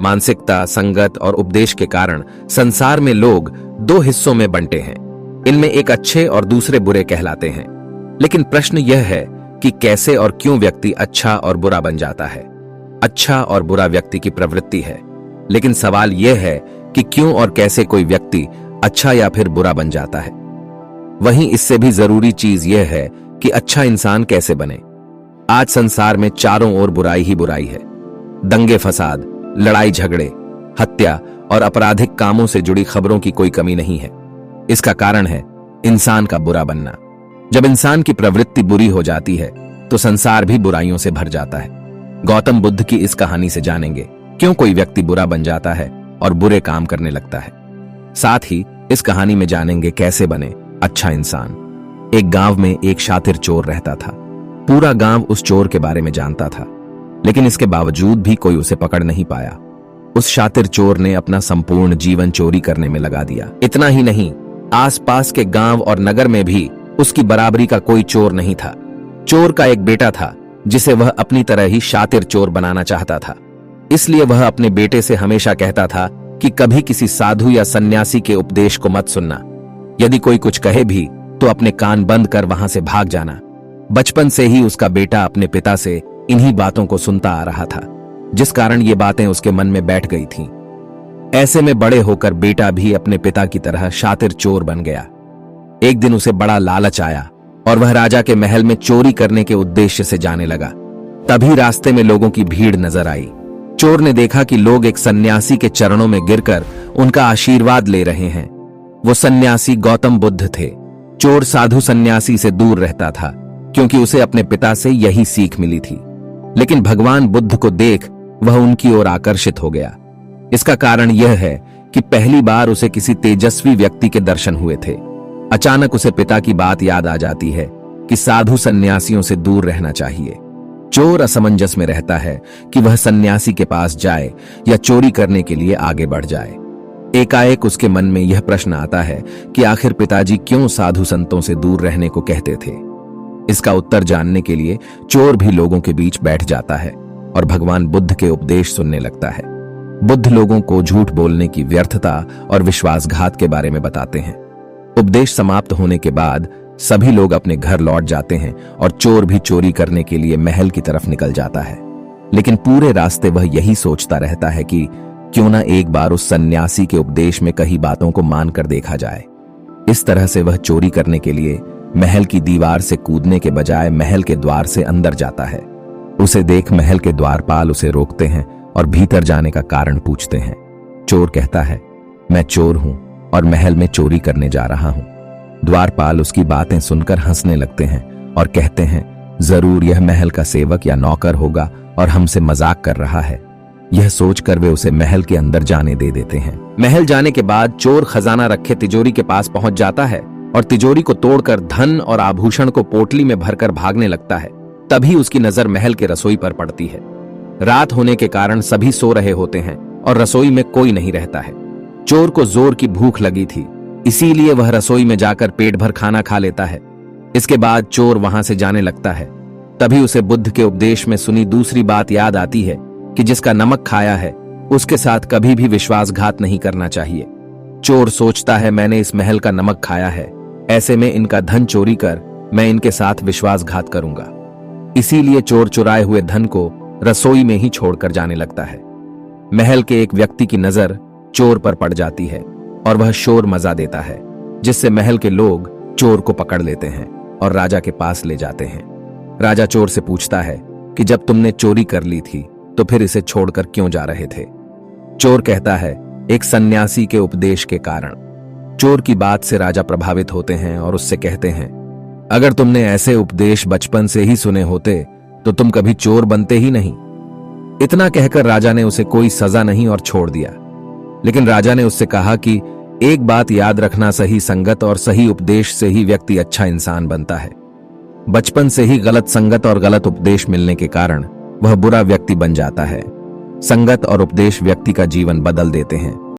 मानसिकता, संगत और उपदेश के कारण संसार में लोग दो हिस्सों में बंटे हैं। इनमें एक अच्छे और दूसरे बुरे कहलाते हैं। लेकिन प्रश्न यह है कि कैसे और क्यों व्यक्ति अच्छा और बुरा बन जाता है। अच्छा और बुरा व्यक्ति की प्रवृत्ति है, लेकिन सवाल यह है कि क्यों और कैसे कोई व्यक्ति अच्छा या फिर बुरा बन जाता है। वहीं इससे भी जरूरी चीज यह है कि अच्छा इंसान कैसे बने। आज संसार में चारों ओर बुराई ही बुराई है। दंगे फसाद, लड़ाई झगड़े, हत्या और आपराधिक कामों से जुड़ी खबरों की कोई कमी नहीं है। इसका कारण है इंसान का बुरा बनना। जब इंसान की प्रवृत्ति बुरी हो जाती है तो संसार भी बुराइयों से भर जाता है। गौतम बुद्ध की इस कहानी से जानेंगे क्यों कोई व्यक्ति बुरा बन जाता है और बुरे काम करने लगता है। साथ ही इस कहानी में जानेंगे कैसे बने अच्छा इंसान। एक गांव में एक शातिर चोर रहता था। पूरा गांव उस चोर के बारे में जानता था, लेकिन इसके बावजूद भी कोई उसे पकड़ नहीं पाया। उस शातिर चोर ने अपना संपूर्ण जीवन चोरी करने में लगा दिया। इतना ही नहीं, आसपास के गांव और नगर में भी उसकी बराबरी का कोई चोर नहीं था। चोर का एक बेटा था जिसे वह अपनी तरह ही शातिर चोर बनाना चाहता था। इसलिए वह अपने बेटे से हमेशा कहता था कि कभी किसी साधु या सन्यासी के उपदेश को मत सुनना। यदि कोई कुछ कहे भी तो अपने कान बंद कर वहां से भाग जाना। बचपन से ही उसका बेटा अपने पिता से इन्हीं बातों को सुनता आ रहा था, जिस कारण ये बातें उसके मन में बैठ गई थीं। ऐसे में बड़े होकर बेटा भी अपने पिता की तरह शातिर चोर बन गया। एक दिन उसे बड़ा लालच आया और वह राजा के महल में चोरी करने के उद्देश्य से जाने लगा। तभी रास्ते में लोगों की भीड़ नजर आई। चोर ने देखा कि लोग एक सन्यासी के चरणों में गिरकर उनका आशीर्वाद ले रहे हैं। वो सन्यासी गौतम बुद्ध थे। चोर साधु सन्यासी से दूर रहता था, क्योंकि उसे अपने पिता से यही सीख मिली थी। लेकिन भगवान बुद्ध को देख वह उनकी ओर आकर्षित हो गया। इसका कारण यह है कि पहली बार उसे किसी तेजस्वी व्यक्ति के दर्शन हुए थे। अचानक उसे पिता की बात याद आ जाती है कि साधु सन्यासियों से दूर रहना चाहिए। चोर असमंजस में रहता है कि वह सन्यासी के पास जाए या चोरी करने के लिए आगे बढ़ जाए। एकाएक उसके मन में यह प्रश्न आता है कि आखिर पिताजी क्यों साधु संतों से दूर रहने को कहते थे। इसका उत्तर जानने के लिए चोर भी लोगों के बीच बैठ जाता है और भगवान बुद्ध के उपदेश सुनने लगता है। बुद्ध लोगों को झूठ बोलने की व्यर्थता और विश्वासघात के बारे में बताते हैं। उपदेश समाप्त होने के बाद सभी लोग अपने घर लौट जाते हैं और चोर भी चोरी करने के लिए महल की तरफ निकल जाता है। लेकिन पूरे रास्ते वह यही सोचता रहता है कि क्यों ना एक बार उस सन्यासी के उपदेश में कही बातों को मानकर देखा जाए। इस तरह से वह चोरी करने के लिए महल की दीवार से कूदने के बजाय महल के द्वार से अंदर जाता है। उसे देख महल के द्वारपाल उसे रोकते हैं और भीतर जाने का कारण पूछते हैं। चोर कहता है, मैं चोर हूं और महल में चोरी करने जा रहा हूं। द्वारपाल उसकी बातें सुनकर हंसने लगते हैं और कहते हैं, जरूर यह महल का सेवक या नौकर होगा और हमसे मजाक कर रहा है। यह सोचकर वे उसे महल के अंदर जाने दे देते हैं। महल जाने के बाद चोर खजाना रखे तिजोरी के पास पहुंच जाता है और तिजोरी को तोड़कर धन और आभूषण को पोटली में भरकर भागने लगता है। तभी उसकी नजर महल के रसोई पर पड़ती है। रात होने के कारण सभी सो रहे होते हैं और रसोई में कोई नहीं रहता है। चोर को जोर की भूख लगी थी, इसीलिए वह रसोई में जाकर पेट भर खाना खा लेता है। इसके बाद चोर वहां से जाने लगता है। तभी उसे बुद्ध के उपदेश में सुनी दूसरी बात याद आती है कि जिसका नमक खाया है उसके साथ कभी भी विश्वासघात नहीं करना चाहिए। चोर सोचता है, मैंने इस महल का नमक खाया है, ऐसे में इनका धन चोरी कर मैं इनके साथ विश्वासघात करूंगा। इसीलिए चोर चुराए हुए धन को रसोई में ही छोड़कर जाने लगता है। महल के एक व्यक्ति की नजर चोर पर पड़ जाती है और वह शोर मचा देता है, जिससे महल के लोग चोर को पकड़ लेते हैं और राजा के पास ले जाते हैं। राजा चोर से पूछता है कि जब तुमने चोरी कर ली थी तो फिर इसे छोड़कर क्यों जा रहे थे। चोर कहता है, एक सन्यासी के उपदेश के कारण। चोर की बात से राजा प्रभावित होते हैं और उससे कहते हैं, अगर तुमने ऐसे उपदेश बचपन से ही सुने होते तो तुम कभी चोर बनते ही नहीं। इतना कहकर राजा ने उसे कोई सजा नहीं और छोड़ दिया। लेकिन राजा ने उससे कहा कि एक बात याद रखना, सही संगत और सही उपदेश से ही व्यक्ति अच्छा इंसान बनता है। बचपन से ही गलत संगत और गलत उपदेश मिलने के कारण वह बुरा व्यक्ति बन जाता है। संगत और उपदेश व्यक्ति का जीवन बदल देते हैं।